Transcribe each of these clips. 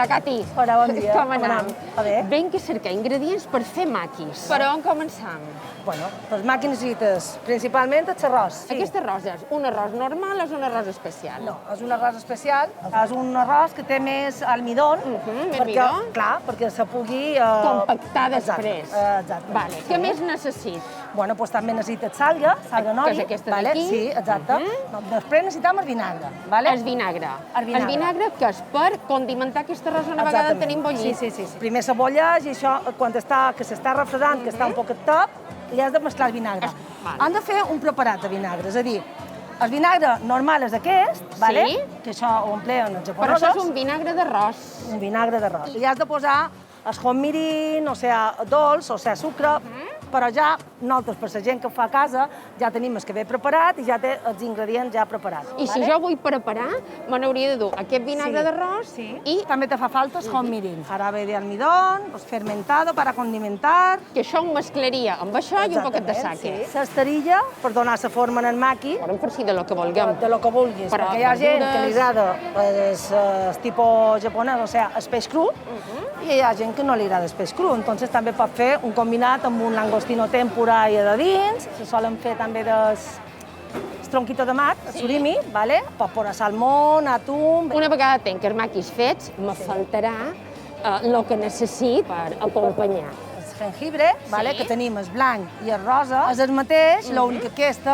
Hola, Cati. Hola, bon dia. Com anem? Bé. Vinc a cercar ingredients per fer maquis. Per on començam? Bueno, les màquines principalment és arròs. Sí. Aquest arròs és un arròs normal o és un arròs especial? No, és un arròs especial. És un arròs que té més almidó. Més perquè, midó? clar, perquè se pugui... Compactar després. Exacte. Vale. Què més necessit? Bueno, doncs també necessites salga nori. Que és aquesta vale? d'aquí? Sí, exacte. No, després necessitem el vinagre. Vale? El vinagre. El vinagre. El vinagre que és per condimentar aquest arròs una vegada el tenim bullit. Sí. Primer cebolleix i això, quan s'està refredant, que està un poquet top, li has de mesclar el vinagre. Vale. Han de fer un preparat de vinagre, és a dir, el vinagre normal és aquest, vale? Que això ho empleen els Però japonesos. això és un vinagre d'arròs. Un vinagre d'arròs. Li has de posar el mirin, o sigui, dolç, o sigui, sucre, però ja nosaltres, per la gent que ho fa a casa, ja tenim el que ve preparat i ja té els ingredients ja preparats. I si jo vull preparar, me n'hauria de dur aquest vinagre d'arròs i... També te fa falta el mirin. Jarabe de almidón, fermentado para condimentar. Que això ho mesclaria amb això i un poquet de sake. Sí. S'esterilla per donar la forma en el maqui. Podem fer-s'hi de lo que vulguem. De lo que vulguis, Però perquè hi ha gent que li verdures... agrada el tipus japonès, o sigui, el peix cru, i hi ha gent que no li agrada el peix cru. Entonces també pot fer un combinat amb un langostino tempura i de dins. Se solen fer també el tronquito de mar, el surimi, vale? Pot posar salmó, atún... Una vegada tenc els maquis fets, me faltarà el que necessit per acompanyar. El jengibre, vale? Que tenim el blanc i el rosa, és el mateix, l'únic que aquest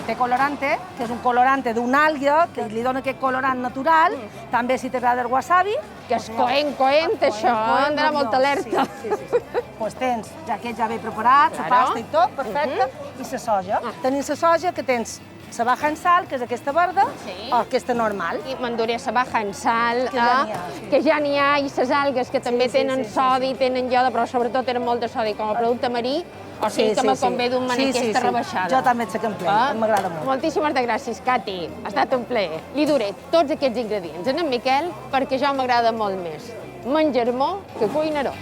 té colorante, que és un colorante d'una àlga, que li dona aquest colorant natural. També si t'agrada el wasabi. Que és coent, això, hem d'anar molt alerta. Sí. Doncs tens ja aquest ja ve preparat, la pasta i tot, perfecte, i la soja. Tenim la soja que tens la baja en sal, que és aquesta verda, o aquesta normal. I m'enduré la baja en sal, que ja n'hi ha, i les algues que també tenen sodi, tenen ioda, però sobretot tenen molt de sodi com a producte marí, o sigui que me convé d'un manera aquesta rebaixada. Jo també ets que m'agrada molt. Moltíssimes gràcies, Cati. Ha estat un plaer. Li duré tots aquests ingredients a en Miquel perquè jo m'agrada molt més menjar-mo que cuinar-ho.